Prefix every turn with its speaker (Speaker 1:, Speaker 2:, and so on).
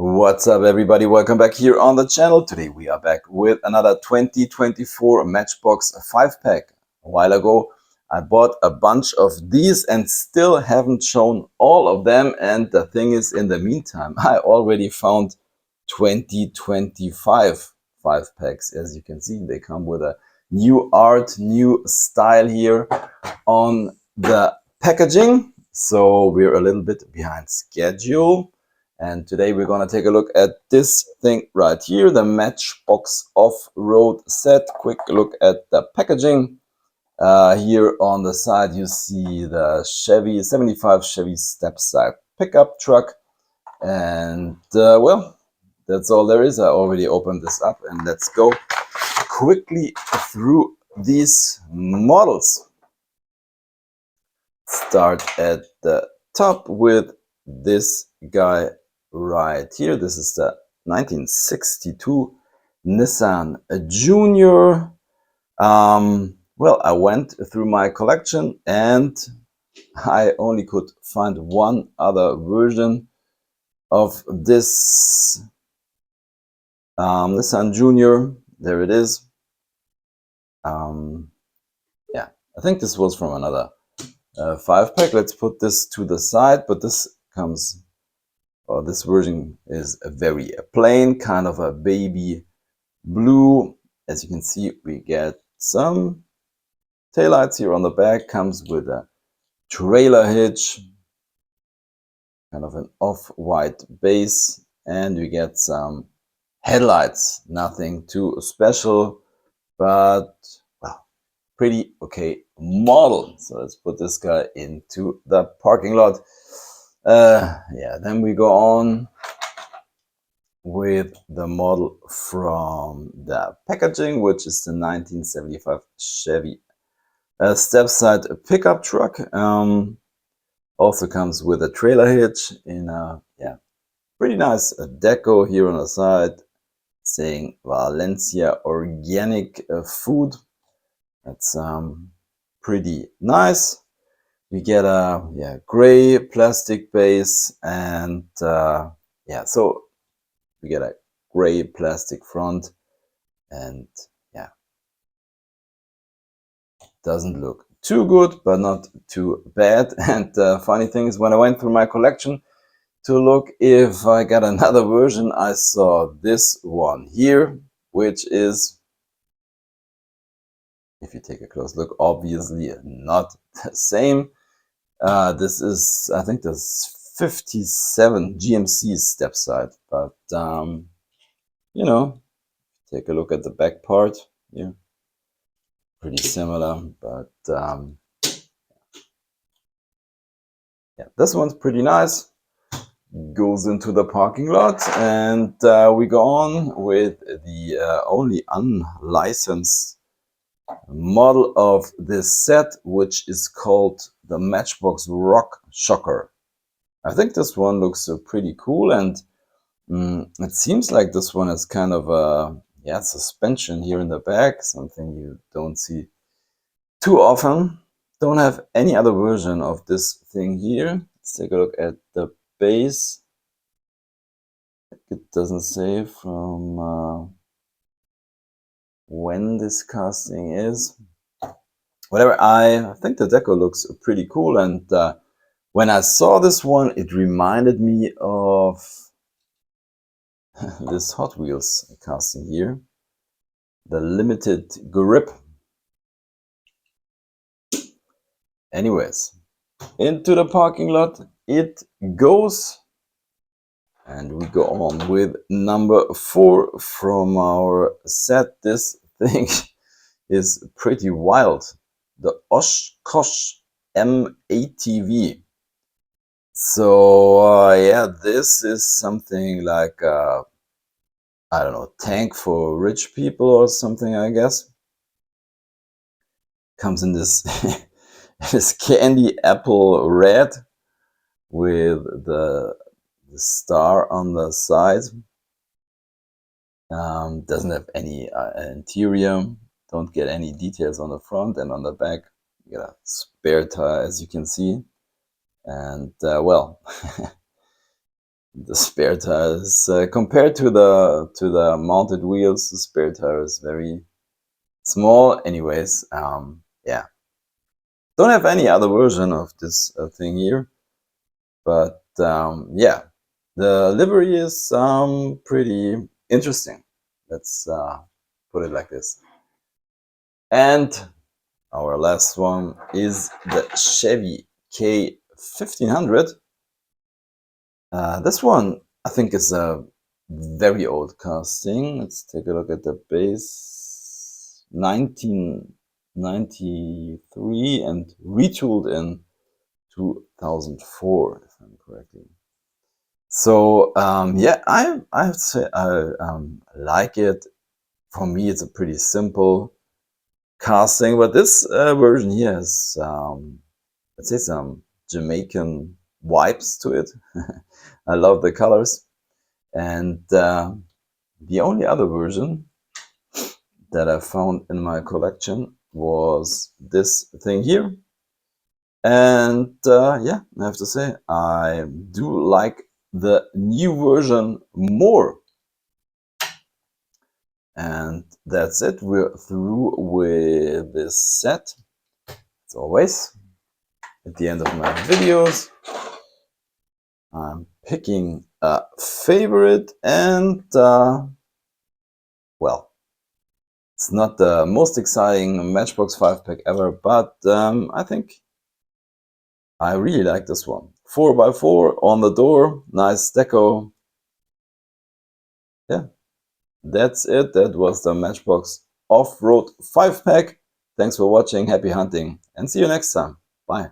Speaker 1: What's up, everybody? Welcome back here on the channel. Today we are back with another 2024 Matchbox 5-pack. A while ago I bought a bunch of these and still haven't shown all of them, and the thing is, in the meantime I already found 2025 5-packs. As you can see, they come with a new art, new style here on the packaging, so we're a little bit behind schedule. And today we're going to take a look at this thing right here, the Matchbox Off Road set. Quick look at the packaging. Here on the side you see the Chevy 75 Chevy Stepside pickup truck. And well, that's all there is. I already opened this up, and let's go quickly through these models. Start at the top with this guy right here. This is the 1962 Nissan Junior. Well, I went through my collection and I only could find one other version of this Nissan Junior. There it is. Yeah, I think this was from another 5-pack. Let's put this to the side, but this comes, or this version is a very plain, kind of a baby blue. As you can see, we get some taillights here on the back, comes with a trailer hitch, kind of an off-white base, and we get some headlights. Nothing too special, but well, pretty okay model. So let's put this guy into the parking lot. Yeah, then we go on with the model from the packaging, which is the 1975 Chevy Stepside pickup truck. Also comes with a trailer hitch in a pretty nice deco here on the side, saying Valencia organic food. That's pretty nice. We get a gray plastic base, and so we get a gray plastic front, and yeah, doesn't look too good but not too bad. And funny thing is, when I went through my collection to look if I got another version, I saw this one here, which is, if you take a close look, obviously not the same. This is, I think, this 57 GMC Stepside, but you know, take a look at the back part here. Pretty similar, but yeah, this one's pretty nice. Goes into the parking lot, and we go on with the only unlicensed model of this set, which is called the Matchbox Rock Shocker. I think this one looks pretty cool, and it seems like this one is kind of a suspension here in the back, something you don't see too often. Don't have any other version of this thing here. Let's take a look at the base. It doesn't say from when this casting is. Whatever, I think the deco looks pretty cool, and when I saw this one, it reminded me of this Hot Wheels casting here, the limited grip. Anyways, into the parking lot it goes, and we go on with number 4 from our set. This thing is pretty wild, the Oshkosh M-ATV. So yeah, this is something like I don't know, tank for rich people or something, I guess. Comes in this this candy apple red with the star on the side. Doesn't have any interior. Don't get any details on the front, and on the back you get a spare tire, as you can see. And well, The spare tires, compared to the mounted wheels, the spare tire is very small. Anyways, yeah, don't have any other version of this thing here, but yeah, the livery is pretty interesting. Let's put it like this. And our last one is the Chevy K-1500. This one, I think, is a very old casting. Let's take a look at the base. 1993 and retooled in 2004, if I'm correctly. So yeah, I have to say I like it. For me, it's a pretty simple casting, but this version here has, let's say, some Jamaican vibes to it. I love the colors. And the only other version that I found in my collection was this thing here. And yeah, I have to say, I do like the new version more. And that's it. We're through with this set. As always, at the end of my videos, I'm picking a favorite, and well, it's not the most exciting Matchbox 5-pack ever, but I think I really like this one. 4x4 on the door, nice deco. Yeah, that's it. That was the Matchbox Off Road 5-pack. Thanks for watching, happy hunting, and see you next time. Bye.